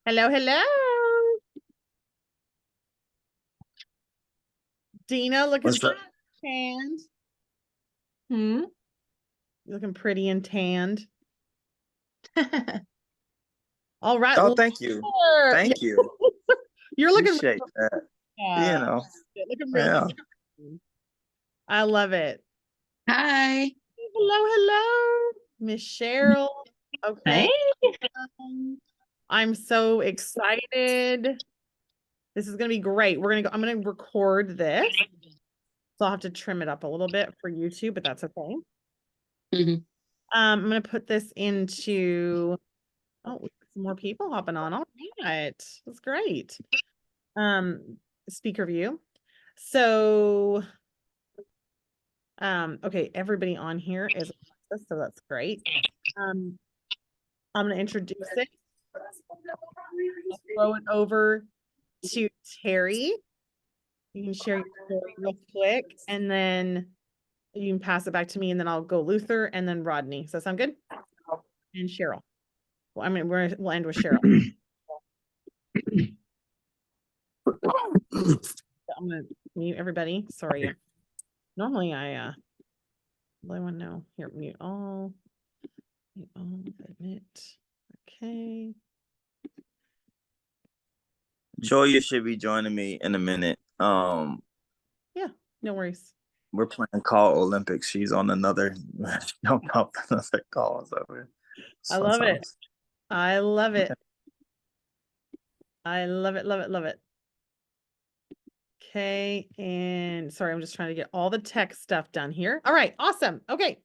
Hello, hello. Dina, looking What's up? tanned. You're looking pretty and tanned. All right. Oh, thank you. Yeah. Thank you. You're looking Appreciate that. You yeah, know, looking real yeah. good. I love it. Hi. Hello, hello. Miss Cheryl. Okay. Hey. I'm so excited. This is gonna be great. I'm gonna record this. So I'll have to trim it up a little bit for YouTube, but that's okay. Mhm. I'm gonna put this into some more people hopping on. All right. That's great. Speaker view. So okay, everybody on here is Plexus, so that's great. I'm gonna introduce it. I'll throw it over to Terry. You can share your story real quick, and then you can pass it back to me, and then I'll go Luther and then Rodney. Does that sound good? And Cheryl. Well, I mean, we'll end with Cheryl. I'm gonna mute everybody. Sorry. Normally I let everyone know. Here, mute all. Mute all, admit. Okay. Julia should be joining me in a minute. Yeah, no worries. We're playing Call Olympics. She's on another jump up another call. So I love it. I love it. I love it, love it, love it. Okay, and sorry, I'm just trying to get all the tech stuff done here. All right, awesome. Okay.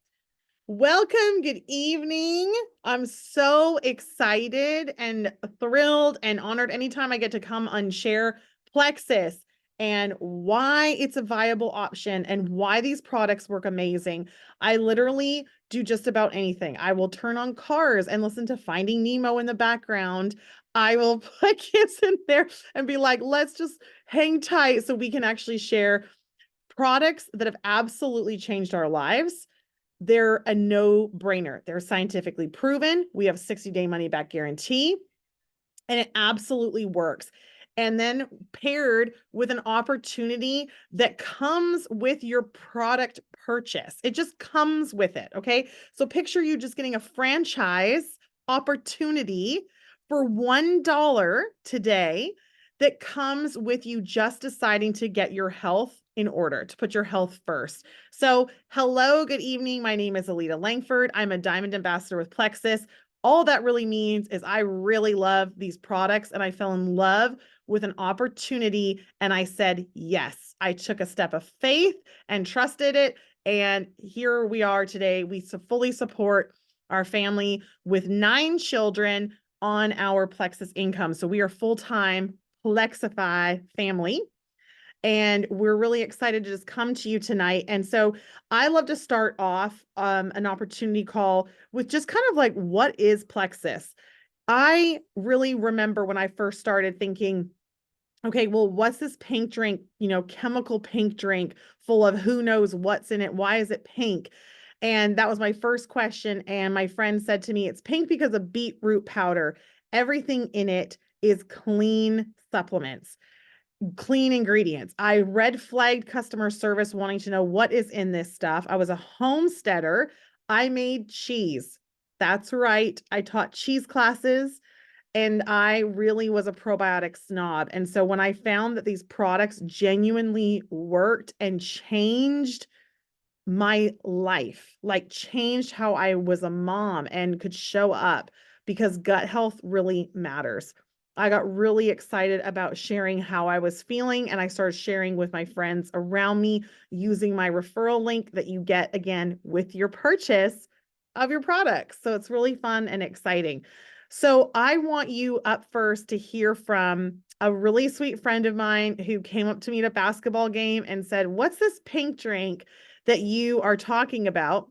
Welcome, good evening. I'm so excited and thrilled and honored anytime I get to come and share Plexus and why it's a viable option and why these products work amazing. I literally do just about anything. I will turn on Cars and listen to Finding Nemo in the background. I will put kids in there and be like, let's just hang tight so we can actually share products that have absolutely changed our lives. They're a no-brainer. They're scientifically proven. We have 60-day money-back guarantee, and it absolutely works. And then paired with an opportunity that comes with your product purchase. It just comes with it, okay? So picture you just getting a franchise opportunity for $1 today that comes with you just deciding to get your health in order, to put your health first. So hello, good evening. My name is Alita Langford. I'm a Diamond Ambassador with Plexus. All that really means is I really love these products and I fell in love with an opportunity and I said, yes, I took a step of faith and trusted it. And here we are today. We fully support our family with 9 children on our Plexus income. So we are full-time Plexify family. And we're really excited to just come to you tonight. And so I love to start off an opportunity call with just kind of like, what is Plexus? I really remember when I first started thinking, okay, well, what's this pink drink, chemical pink drink full of who knows what's in it? Why is it pink? And that was my first question. And my friend said to me, it's pink because of beetroot powder. Everything in it is clean supplements, clean ingredients. I red flagged customer service wanting to know what is in this stuff. I was a homesteader. I made cheese. That's right. I taught cheese classes and I really was a probiotic snob. And so when I found that these products genuinely worked and changed my life, like changed how I was a mom and could show up, because gut health really matters. I got really excited about sharing how I was feeling, and I started sharing with my friends around me using my referral link that you get again with your purchase of your products. So it's really fun and exciting. So I want you up first to hear from a really sweet friend of mine who came up to me at a basketball game and said, "What's this pink drink that you are talking about?"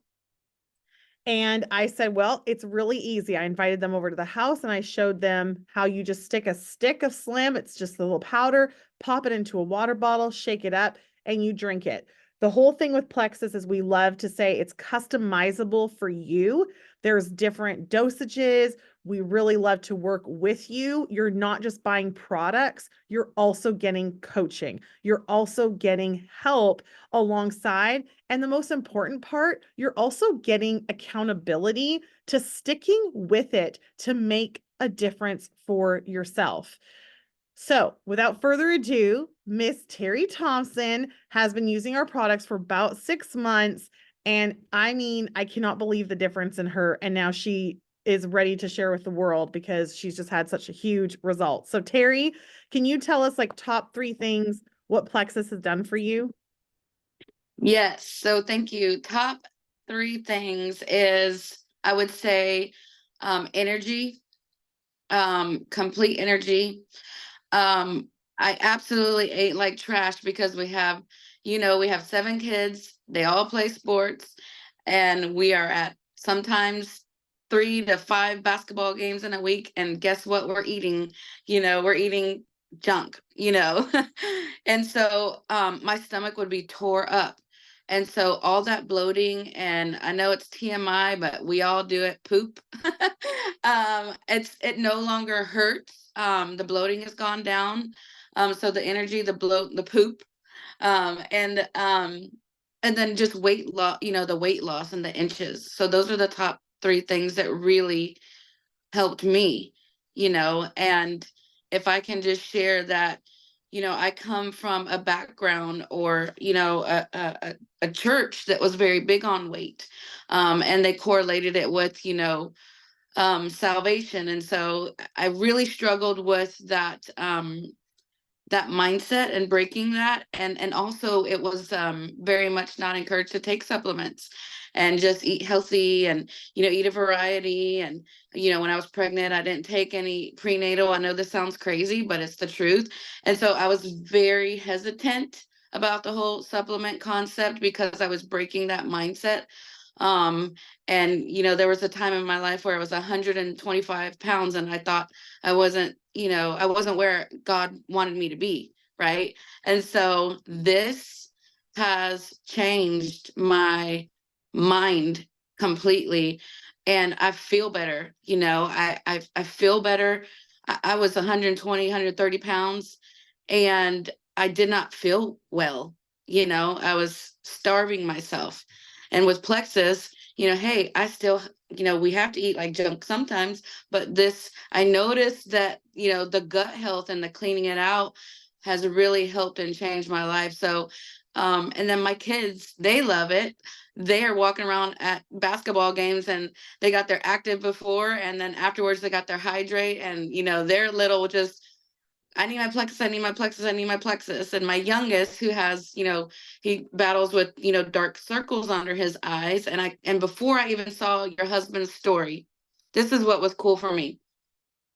And I said, well, it's really easy. I invited them over to the house and I showed them how you just stick a stick of Slim. It's just a little powder, pop it into a water bottle, shake it up, and you drink it. The whole thing with Plexus is we love to say it's customizable for you. There's different dosages. We really love to work with you. You're not just buying products, you're also getting coaching. You're also getting help alongside. And the most important part, you're also getting accountability to sticking with it to make a difference for yourself. So, without further ado, Miss Terry Thompson has been using our products for about 6 months. And I mean, I cannot believe the difference in her. And now she is ready to share with the world because she's just had such a huge result. So, Terry, can you tell us like top 3 things what Plexus has done for you? Yes. So thank you. Top 3 things is, I would say, energy, complete energy. I absolutely ate like trash because we have 7 kids. They all play sports, and we are at sometimes 3 to 5 basketball games in a week. And guess what? We're eating, we're eating junk, and so my stomach would be tore up. And so all that bloating, and I know it's TMI, but we all do it, poop. It no longer hurts. The bloating has gone down. So the energy, the bloat, the poop, um, and um, and then just weight loss, the weight loss and the inches. So those are the top 3 things that really helped me, and if I can just share that, I come from a background, or, a church that was very big on weight, and they correlated it with, salvation. And so I really struggled with that mindset and breaking that. And also it was very much not encouraged to take supplements and just eat healthy, and eat a variety. And when I was pregnant, I didn't take any prenatal. I know this sounds crazy, but it's the truth. And so I was very hesitant about the whole supplement concept because I was breaking that mindset. um and there was a time in my life where I was 125 pounds, and I thought I wasn't where God wanted me to be, right? And so this has changed my mind completely, and I feel better. I feel better. I was 120, 130 pounds, and I did not feel well. I was starving myself. And with Plexus, hey, I still, we have to eat like junk sometimes, but I noticed that, the gut health and the cleaning it out has really helped and changed my life. So, and then my kids, they love it. They are walking around at basketball games, and they got their active before, and then afterwards they got their hydrate, and, they're little just, I need my plexus, I need my plexus, I need my plexus. And my youngest, who has, he battles with, dark circles under his eyes. And before I even saw your husband's story, this is what was cool for me.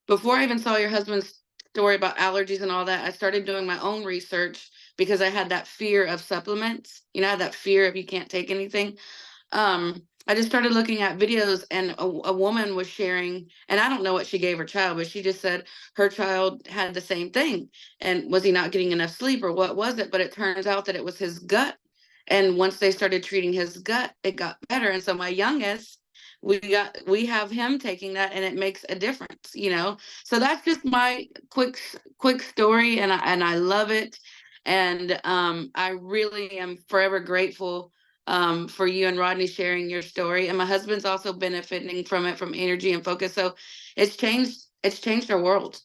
Before I even saw your husband's story about allergies and all that, I started doing my own research because I had that fear of supplements. That fear of you can't take anything. I just started looking at videos, and a woman was sharing, and I don't know what she gave her child, but she just said her child had the same thing. And was he not getting enough sleep, or what was it? But it turns out that it was his gut. And once they started treating his gut, it got better. And so my youngest, we have him taking that, and it makes a difference. So that's just my quick story, and I love it. And I really am forever grateful for you and Rodney sharing your story. And my husband's also benefiting from it, from energy and focus. So it's changed our world.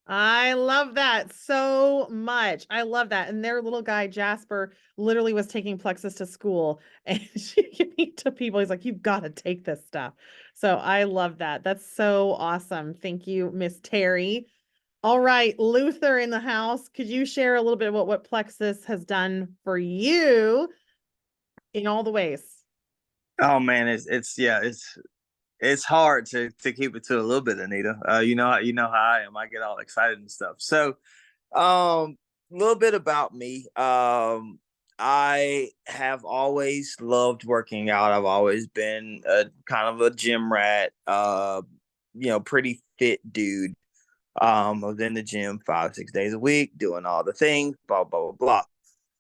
I love that so much. I love that. And their little guy, Jasper, literally was taking Plexus to school and she gave me to people. He's like, you've got to take this stuff. So I love that. That's so awesome. Thank you, Miss Terry. All right, Luther in the house. Could you share a little bit about what Plexus has done for you in all the ways? Oh man, it's hard to keep it to a little bit, Anita. You know how I am. I get all excited and stuff. So, a little bit about me. I have always loved working out. I've always been a kind of a gym rat. Pretty fit dude. I was in the gym 5, 6 days a week, doing all the things, blah blah blah blah.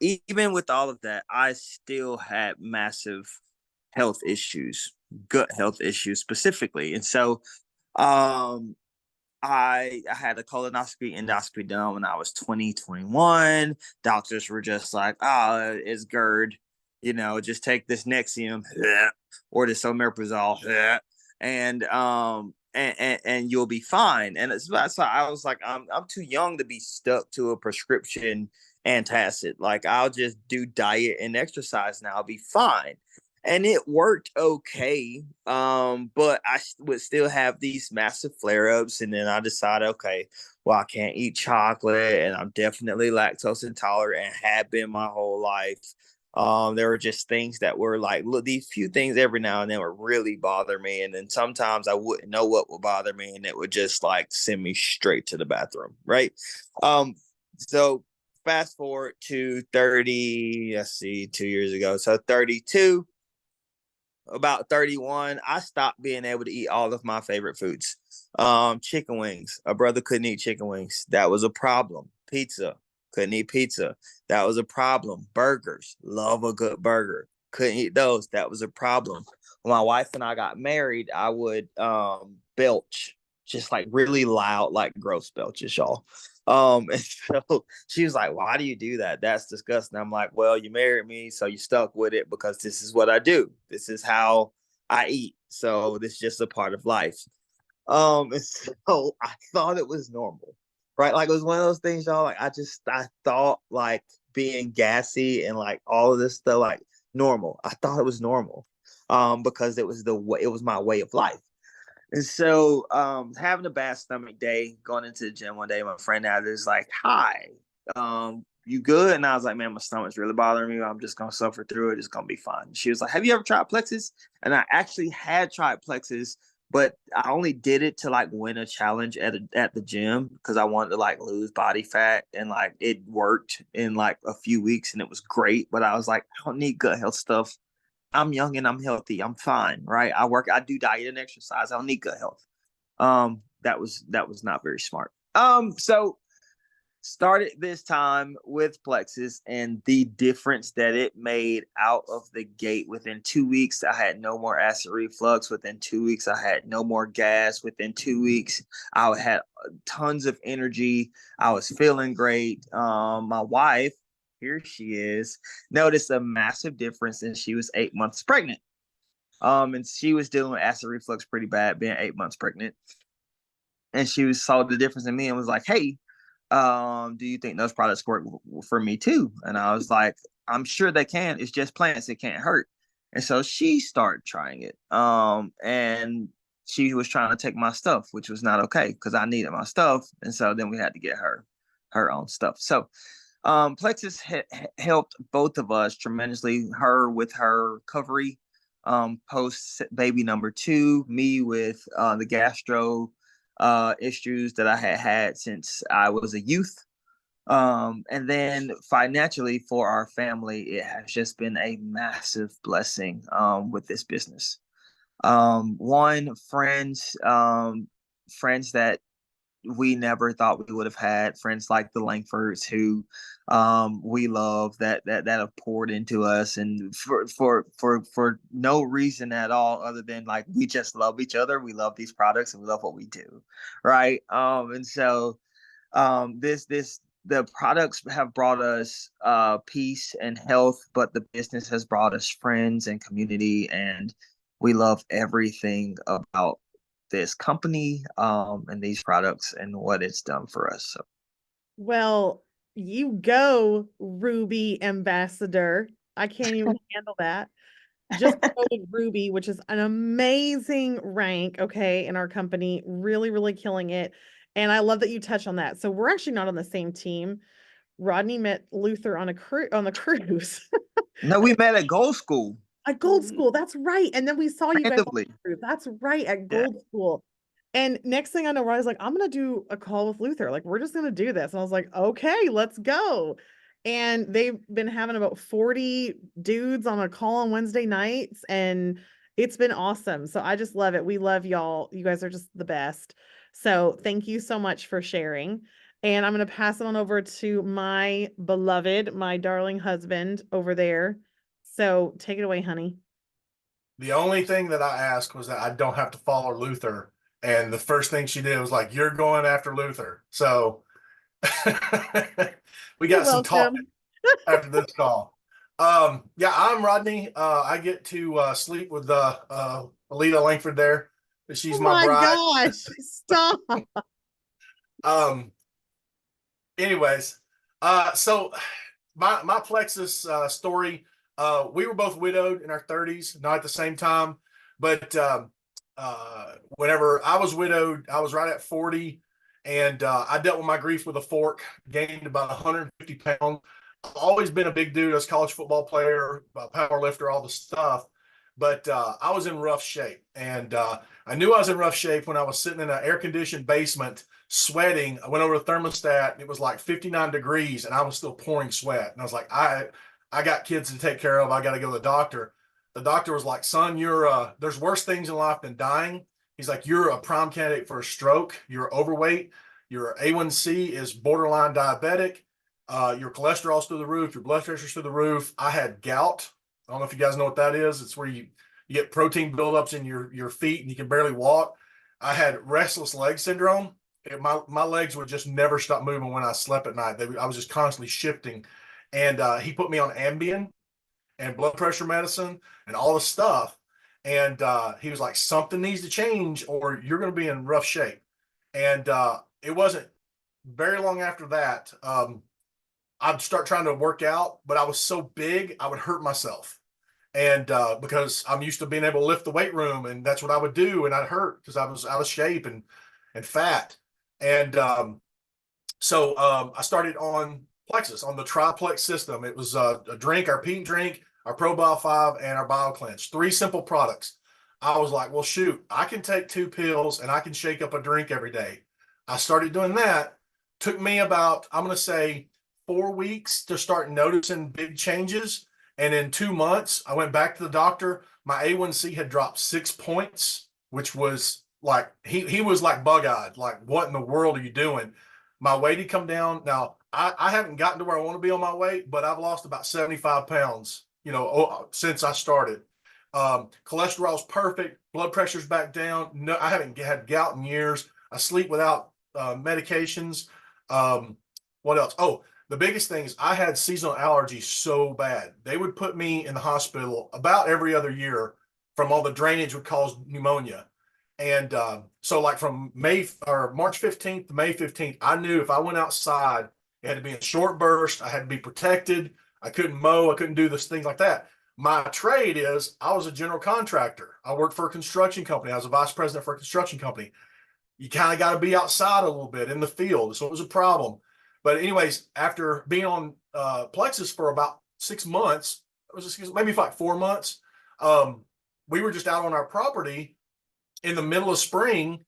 even with all of that, I still had massive health issues, gut health issues specifically. And so um I had a colonoscopy endoscopy done when I was 2021. Doctors were just like, oh, it's GERD, just take this Nexium or this omeprazole and you'll be fine. And so I was like, I'm too young to be stuck to a prescription antacid. Like, I'll just do diet and exercise and I'll be fine. And it worked okay, but I would still have these massive flare-ups. And then I decided, okay, well, I can't eat chocolate, and I'm definitely lactose intolerant and have been my whole life. There were just things that were like, look, these few things every now and then would really bother me, and then sometimes I wouldn't know what would bother me, and it would just like send me straight to the bathroom, right? So fast forward to 30, let's see, 2 years ago, so 32, about 31, I stopped being able to eat all of my favorite foods. Chicken wings. A brother couldn't eat chicken wings. That was a problem. Pizza. Couldn't eat pizza. That was a problem. Burgers. Love a good burger. Couldn't eat those. That was a problem. When my wife and I got married, I would belch, just like really loud, like gross belches, y'all. And so she was like, why do you do that? That's disgusting. I'm like, well, you married me, so you stuck with it because this is what I do. This is how I eat. So this is just a part of life. And so I thought it was normal, right? Like, it was one of those things, y'all. Like, I thought like being gassy and like all of this stuff, like, normal. I thought it was normal, because it was my way of life. And so, having a bad stomach day, going into the gym one day, my friend out is like, hi, you good? And I was like, man, my stomach's really bothering me. I'm just going to suffer through it. It's going to be fine. She was like, have you ever tried Plexus? And I actually had tried Plexus, but I only did it to like win a challenge at the gym because I wanted to like lose body fat, and like it worked in like a few weeks and it was great. But I was like, I don't need gut health stuff. I'm young and I'm healthy. I'm fine, right? I do diet and exercise. I don't need gut health. That was not very smart. So started this time with Plexus, and the difference that it made out of the gate: within 2 weeks, I had no more acid reflux. Within 2 weeks, I had no more gas. Within 2 weeks, I had tons of energy. I was feeling great. My wife, here she is, noticed a massive difference, and she was 8 months pregnant. And she was dealing with acid reflux pretty bad, being 8 months pregnant. And she saw the difference in me and was like, hey, do you think those products work for me too? And I was like, I'm sure they can. It's just plants. It can't hurt. And so she started trying it. And she was trying to take my stuff, which was not okay because I needed my stuff. And so then we had to get her own stuff. So Plexus helped both of us tremendously. Her with her recovery, post baby number two, me with the gastro issues that I had since I was a youth. And then financially for our family, it has just been a massive blessing with this business. One, friends that we never thought we would have had, friends like the Langfords, who we love, that have poured into us, and for no reason at all other than like we just love each other, we love these products, and we love what we do, right? And so this the products have brought us peace and health, but the business has brought us friends and community, and we love everything about this company, and these products and what it's done for us. So. Well, you go, Ruby Ambassador. I can't even handle that. Just promoted Ruby, which is an amazing rank, okay, in our company. Really, really killing it. And I love that you touch on that. So we're actually not on the same team. Rodney met Luther on the cruise. No, we met at Gold School At Gold School, that's right. And then we saw you guys on randomly. the cruise. That's right, at Yeah. Gold School. And next thing I know, Riley's like, I'm gonna do a call with Luther. Like, we're just gonna do this. And I was like, okay, let's go. And they've been having about 40 dudes on a call on Wednesday nights, and it's been awesome. So I just love it. We love y'all. You guys are just the best. So thank you so much for sharing. And I'm going to pass it on over to my beloved, my darling husband over there. So take it away, honey. The only thing that I asked was that I don't have to follow Luther. And the first thing she did was like, you're going after Luther. So we You're got some talk welcome. after this call. Yeah, I'm Rodney. I get to sleep with Alita Langford there. She's Oh my my bride. gosh, stop. Um, anyways, so my Plexus story, we were both widowed in our 30s, not at the same time, but whenever I was widowed, I was right at 40, and I dealt with my grief with a fork, gained about 150 pounds. I've always been a big dude. I was a college football player, power lifter, all the stuff, but I was in rough shape, and I knew I was in rough shape when I was sitting in an air-conditioned basement sweating. I went over the thermostat and it was like 59 degrees and I was still pouring sweat. And I was like, I got kids to take care of. I got to go to the doctor. The doctor was like, son, there's worse things in life than dying. He's like, you're a prime candidate for a stroke. You're overweight. Your A1C is borderline diabetic. Your cholesterol's through the roof. Your blood pressure's through the roof. I had gout. I don't know if you guys know what that is. It's where you get protein buildups in your feet and you can barely walk. I had restless leg syndrome. My legs would just never stop moving when I slept at night. I was just constantly shifting. And he put me on Ambien and blood pressure medicine and all this stuff. And he was like, something needs to change or you're going to be in rough shape. And it wasn't very long after that. I'd start trying to work out, but I was so big, I would hurt myself. And because I'm used to being able to lift the weight room, and that's what I would do, and I'd hurt because I was out of shape and fat. And I started on Plexus, on the triplex system. It was a drink, our Pete drink, our Pro Bio 5, and our Bio Cleanse. 3 simple products. I was like, well, shoot, I can take 2 pills and I can shake up a drink every day. I started doing that. Took me about, I'm going to say, 4 weeks to start noticing big changes. And in 2 months, I went back to the doctor. My A1C had dropped 6 points, which was like, he was like bug-eyed, like, what in the world are you doing? My weight had come down. Now, I haven't gotten to where I want to be on my weight, but I've lost about 75 pounds, since I started. Cholesterol's perfect. Blood pressure's back down. No, I haven't had gout in years. I sleep without medications. What else? Oh, the biggest thing is I had seasonal allergies so bad. They would put me in the hospital about every other year from all the drainage would cause pneumonia. And so like from March 15th to May 15th, I knew if I went outside, it had to be in short burst. I had to be protected. I couldn't mow. I couldn't do this things like that. My trade is I was a general contractor. I worked for a construction company. I was a vice president for a construction company. You kind of got to be outside a little bit in the field. So it was a problem. But anyways, after being on Plexus for about 6 months, it was just maybe like 4 months. We were just out on our property in the middle of spring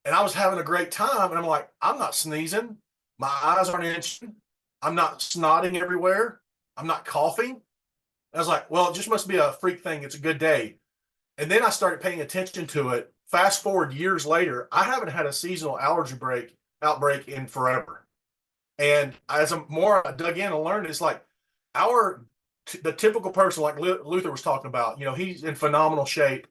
and I was having a great time. And I'm like, I'm not sneezing. My eyes aren't itching. I'm not snotting everywhere. I'm not coughing. I was like, well, it just must be a freak thing. It's a good day. And then I started paying attention to it. Fast forward years later, I haven't had a seasonal allergy outbreak in forever. And as I'm more I dug in and learned, it's like the typical person, like Luther was talking about, he's in phenomenal shape,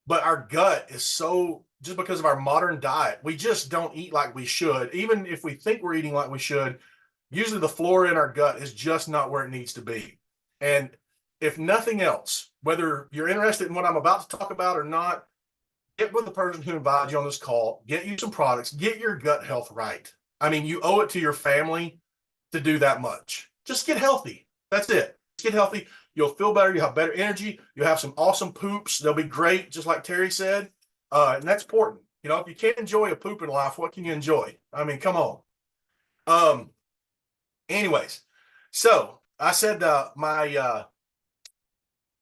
but our gut is so, just because of our modern diet, we just don't eat like we should. Even if we think we're eating like we should, usually the flora in our gut is just not where it needs to be. And if nothing else, whether you're interested in what I'm about to talk about or not, get with the person who invited you on this call, get you some products, get your gut health right. I mean, you owe it to your family to do that much. Just get healthy. That's it. Just get healthy. You'll feel better. You'll have better energy. You'll have some awesome poops. They'll be great, just like Terry said. And that's important. If you can't enjoy a poop in life, what can you enjoy? I mean, come on. Anyways, so I said my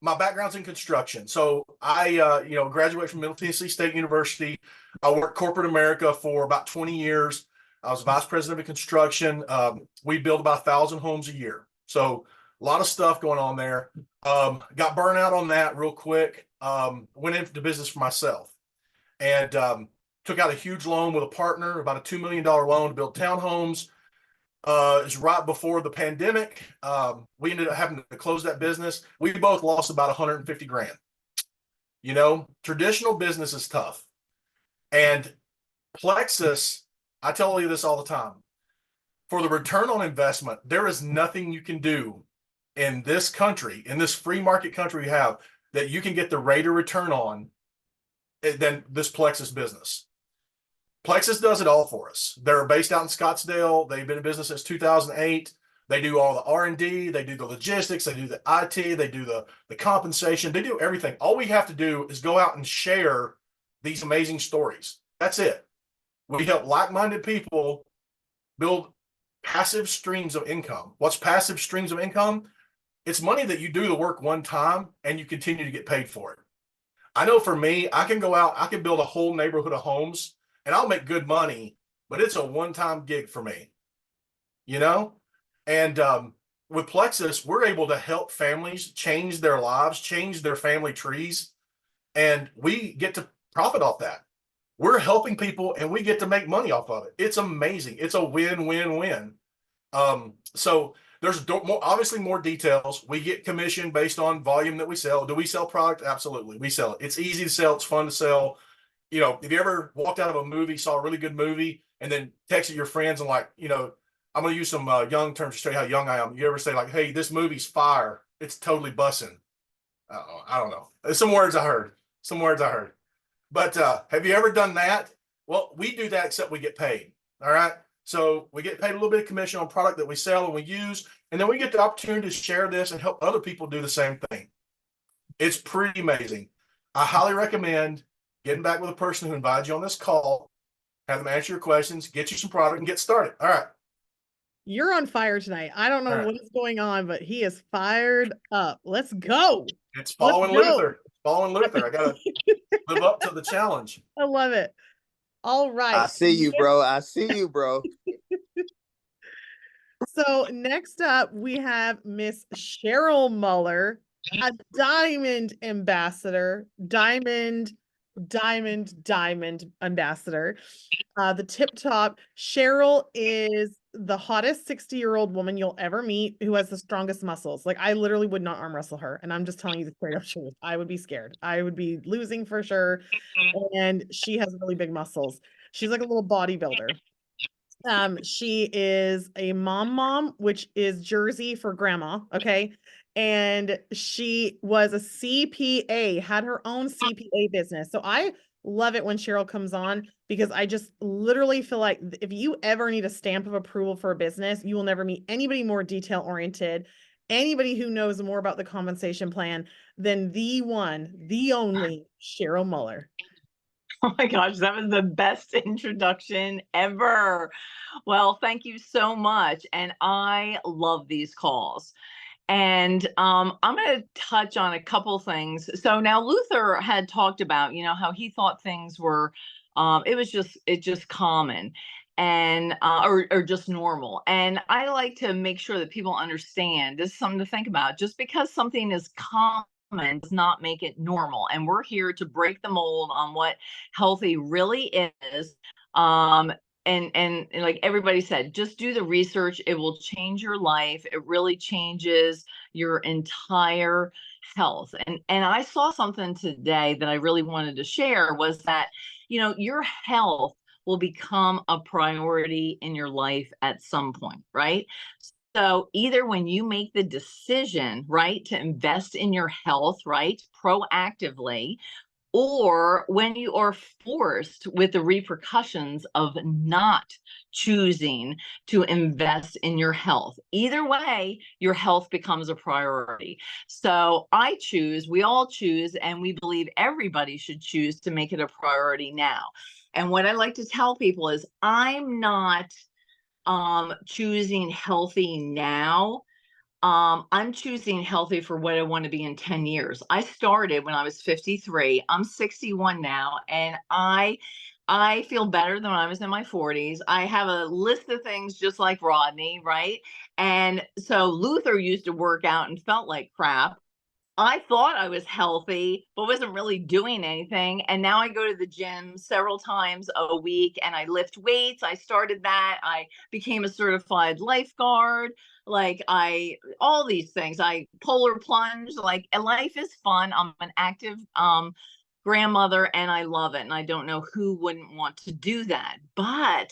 background's in construction. So I, graduated from Middle Tennessee State University. I worked corporate America for about 20 years. I was vice president of construction. We build about 1,000 homes a year. So a lot of stuff going on there. Got burned out on that real quick. Went into business for myself and took out a huge loan with a partner, about a $2 million loan to build townhomes. It's right before the pandemic. We ended up having to close that business. We both lost about 150 grand. You know, traditional business is tough. And Plexus, I tell you this all the time. For the return on investment, there is nothing you can do in this country, in this free market country we have, that you can get the rate of return on than this Plexus business. Plexus does it all for us. They're based out in Scottsdale. They've been in business since 2008. They do all the R&D, they do the logistics, they do the IT, they do the compensation, they do everything. All we have to do is go out and share these amazing stories. That's it. We help like-minded people build passive streams of income. What's passive streams of income? It's money that you do the work one time and you continue to get paid for it. I know for me, I can go out, I can build a whole neighborhood of homes and I'll make good money, but it's a one-time gig for me, you know? And with Plexus, we're able to help families change their lives, change their family trees, and we get to profit off that. We're helping people and we get to make money off of it. It's amazing. It's a win-win-win. So there's obviously more details. We get commission based on volume that we sell. Do we sell product? Absolutely. We sell it. It's easy to sell. It's fun to sell. You know, if you ever walked out of a movie, saw a really good movie, and then texted your friends and like, you know, I'm going to use some young terms to show you how young I am. You ever say like, hey, this movie's fire. It's totally bussing. I don't know. There's some words I heard. Some words I heard. But have you ever done that? Well, we do that except we get paid. All right. So we get paid a little bit of commission on product that we sell and we use, and then we get the opportunity to share this and help other people do the same thing. It's pretty amazing. I highly recommend getting back with a person who invited you on this call, have them answer your questions, get you some product, and get started. All right. You're on fire tonight. I don't know All right. what is going on, but he is fired up. Let's go. It's following Let's go. Luther. Following Luther. I got to live up to the challenge. I love it. All right. I see you, bro. I see you, bro. So next up, we have Miss Cheryl Muller, a diamond ambassador, diamond ambassador. The tip top. Cheryl is the hottest 60-year-old woman you'll ever meet who has the strongest muscles. Like I literally would not arm wrestle her. And I'm just telling you the straight up truth. I would be scared. I would be losing for sure. And she has really big muscles. She's like a little bodybuilder. She is a mom, which is Jersey for grandma. Okay. And she was a CPA, had her own CPA business. So I love it when Cheryl comes on because I just literally feel like if you ever need a stamp of approval for a business, you will never meet anybody more detail oriented, anybody who knows more about the compensation plan than the one, the only Cheryl Muller. Oh my gosh, that was the best introduction ever. Well, thank you so much. And I love these calls. And I'm going to touch on a couple things. So now Luther had talked about, you know, how he thought things were, it just common and or just normal. And I like to make sure that people understand this is something to think about. Just because something is common does not make it normal. And we're here to break the mold on what healthy really is. And like everybody said, just do the research. It will change your life. It really changes your entire health. And I saw something today that I really wanted to share was that, you know, your health will become a priority in your life at some point, right? So either when you make the decision, right, to invest in your health, right, proactively, or when you are forced with the repercussions of not choosing to invest in your health. Either way, your health becomes a priority. So I choose, we all choose, and we believe everybody should choose to make it a priority now. And what I like to tell people is I'm not choosing healthy now. I'm choosing healthy for what I want to be in 10 years. I started when I was 53. I'm 61 now, and I feel better than when I was in my 40s. I have a list of things just like Rodney, right? And so Luther used to work out and felt like crap. I thought I was healthy, but wasn't really doing anything. And now I go to the gym several times a week and I lift weights. I started that. I became a certified lifeguard. All these things. I polar plunge. And life is fun. I'm an active grandmother and I love it. And I don't know who wouldn't want to do that. But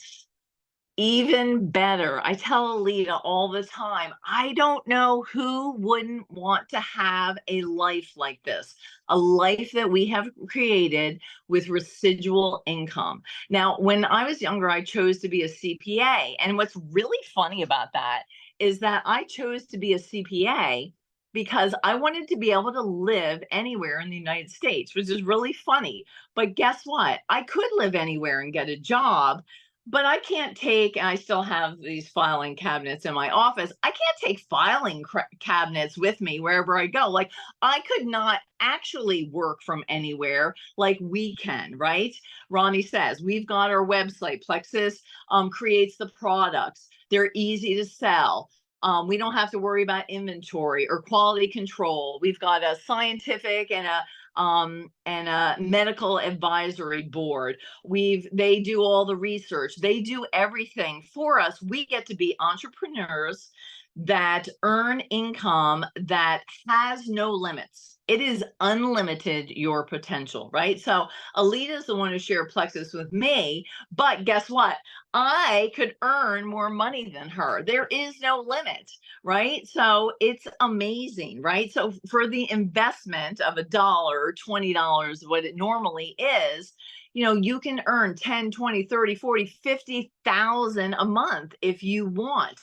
even better, I tell Alita all the time, I don't know who wouldn't want to have a life like this, a life that we have created with residual income. Now, when I was younger, I chose to be a CPA. And what's really funny about that is that I chose to be a CPA because I wanted to be able to live anywhere in the United States, which is really funny. But guess what? I could live anywhere and get a job, but I can't take, and I still have these filing cabinets in my office. I can't take filing cabinets with me wherever I go. Like, I could not actually work from anywhere like we can, right? Ronnie says, we've got our website. Plexus creates the products. They're easy to sell. We don't have to worry about inventory or quality control. We've got a scientific and a medical advisory board. They do all the research. They do everything for us. We get to be entrepreneurs that earn income that has no limits. It is unlimited, your potential, right? So Alita's the one who shared Plexus with me, but guess what? I could earn more money than her. There is no limit, right? So it's amazing, right? So for the investment of $1 or $20, what it normally is, you can earn 10, 20, 30, 40, 50,000 a month if you want.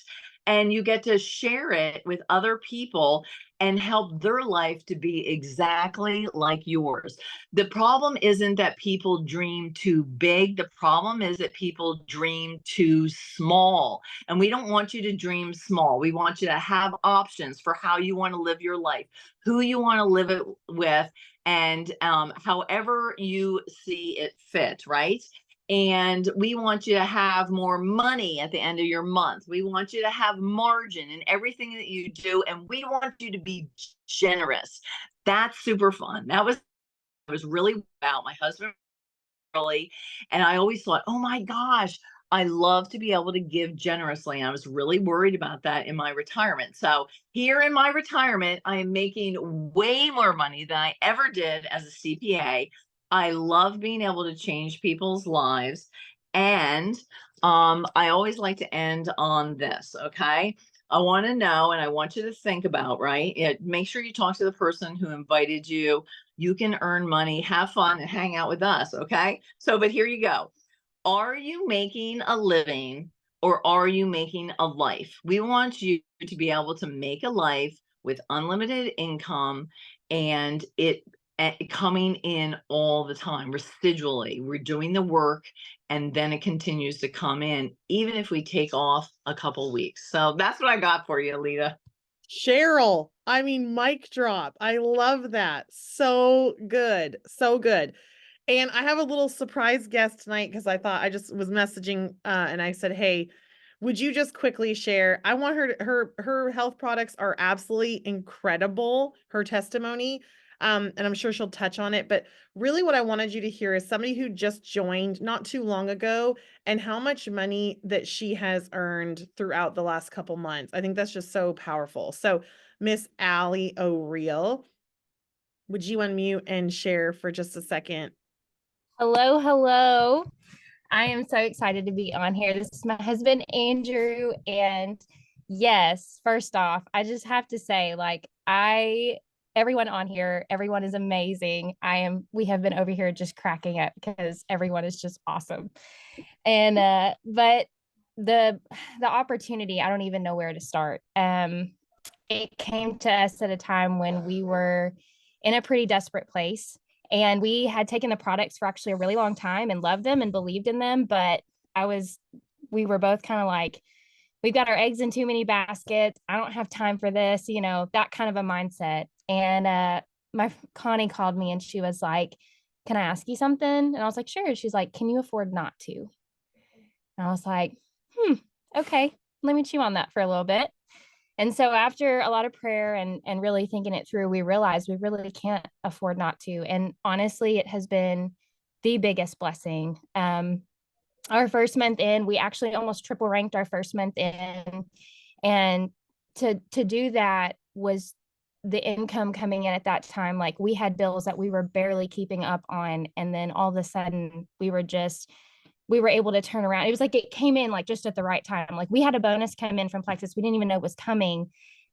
And you get to share it with other people and help their life to be exactly like yours. The problem isn't that people dream too big. The problem is that people dream too small. And we don't want you to dream small. We want you to have options for how you want to live your life, who you want to live it with, and however you see it fit, right? And we want you to have more money at the end of your month. We want you to have margin in everything that you do. And we want you to be generous. That's super fun. That was really about my husband, really. And I always thought, oh my gosh, I love to be able to give generously. And I was really worried about that in my retirement. So here in my retirement, I am making way more money than I ever did as a CPA. I love being able to change people's lives. And I always like to end on this, okay? I want to know, and I want you to think about, right? Make sure you talk to the person who invited you. You can earn money, have fun, and hang out with us, okay? So, but here you go. Are you making a living or are you making a life? We want you to be able to make a life with unlimited income and it coming in all the time, residually. We're doing the work and then it continues to come in, even if we take off a couple weeks. So that's what I got for you, Alita. Cheryl, I mean, mic drop. I love that. So good. So good. And I have a little surprise guest tonight because I thought I just was messaging and I said, hey, would you just quickly share? I want her health products are absolutely incredible, her testimony. And I'm sure she'll touch on it. But really what I wanted you to hear is somebody who just joined not too long ago and how much money that she has earned throughout the last couple months. I think that's just so powerful. So Miss Allie O'Real, would you unmute and share for just a second? Hello, hello. I am so excited to be on here. This is my husband, Andrew. And yes, first off, I just have to say, everyone on here, everyone is amazing. We have been over here just cracking up because everyone is just awesome. And, but the opportunity, I don't even know where to start. It came to us at a time when we were in a pretty desperate place. And we had taken the products for actually a really long time and loved them and believed in them. But we were both kind of like, we've got our eggs in too many baskets. I don't have time for this, that kind of a mindset. And my Connie called me and she was like, can I ask you something? And I was like, sure. She's like, can you afford not to? And I was like, okay, let me chew on that for a little bit. And so after a lot of prayer and really thinking it through, we realized we really can't afford not to. And honestly, it has been the biggest blessing. Our first month in, we actually almost triple ranked our first month in. And to do that was the income coming in at that time. Like, we had bills that we were barely keeping up on. And then all of a sudden we were able to turn around. It was like it came in like just at the right time. Like, we had a bonus come in from Plexus. We didn't even know it was coming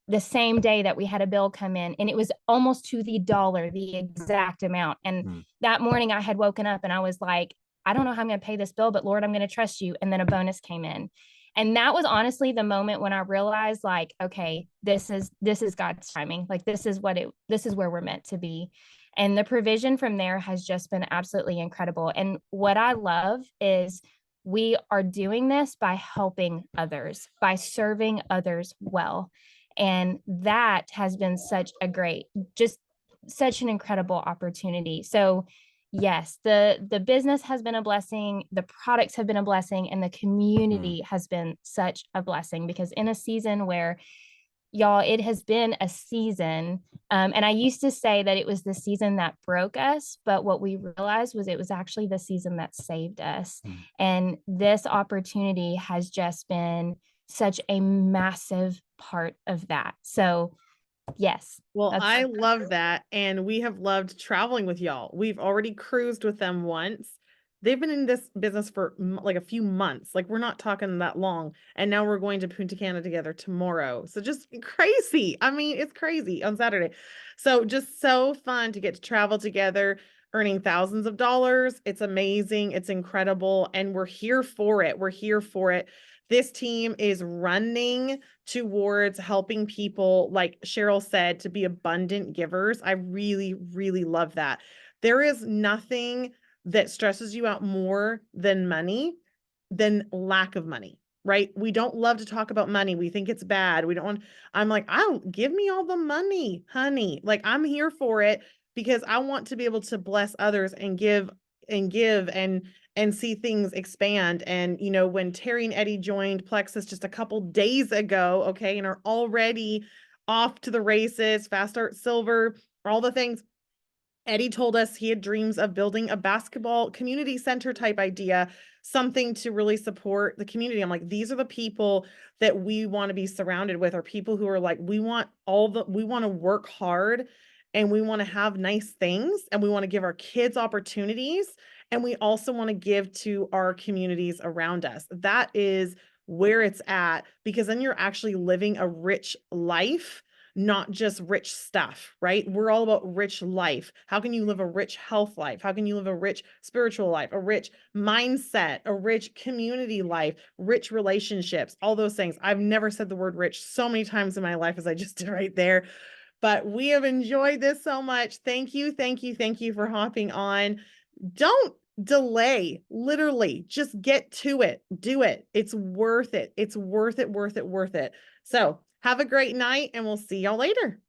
the same day that we had a bill come in, and it was almost to the dollar, the exact amount. And that morning I had woken up and I was like, I don't know how I'm going to pay this bill, but Lord, I'm going to trust you. And then a bonus came in. And that was honestly the moment when I realized, like, okay, this is God's timing. Like, this is where we're meant to be. And the provision from there has just been absolutely incredible. And what I love is we are doing this by helping others, by serving others well. And that has been such an incredible opportunity. So yes, the business has been a blessing, the products have been a blessing, and the community has been such a blessing, because in a season where, y'all, it has been a season. And I used to say that it was the season that broke us, but what we realized was it was actually the season that saved us. And this opportunity has just been such a massive part of that. So yes. Well, I love that. And we have loved traveling with y'all. We've already cruised with them once. They've been in this business for like a few months. Like, we're not talking that long. And now we're going to Punta Cana together tomorrow. So just crazy. I mean, it's crazy on Saturday. So just so fun to get to travel together, earning thousands of dollars. It's amazing. It's incredible. And we're here for it. We're here for it. This team is running towards helping people, like Cheryl said, to be abundant givers. I really, really love that. There is nothing that stresses you out more than money, than lack of money, right? We don't love to talk about money. We think it's bad. We don't want, I'm like, give me all the money, honey. Like, I'm here for it because I want to be able to bless others and give and see things expand. And, you know, when Terry and Eddie joined Plexus just a couple days ago, okay, and are already off to the races, fast start silver, all the things. Eddie told us he had dreams of building a basketball community center type idea, something to really support the community. I'm like, these are the people that we want to be surrounded with, are people who are like, we want to work hard, and we want to have nice things, and we want to give our kids opportunities, and we also want to give to our communities around us. That is where it's at, because then you're actually living a rich life, not just rich stuff, right? We're all about rich life. How can you live a rich health life? How can you live a rich spiritual life, a rich mindset, a rich community life, rich relationships, all those things. I've never said the word rich so many times in my life as I just did right there, but we have enjoyed this so much. Thank you, thank you, thank you for hopping on. Don't delay, literally just get to it, do it. It's worth it. It's worth it, worth it, worth it. So have a great night, and we'll see y'all later.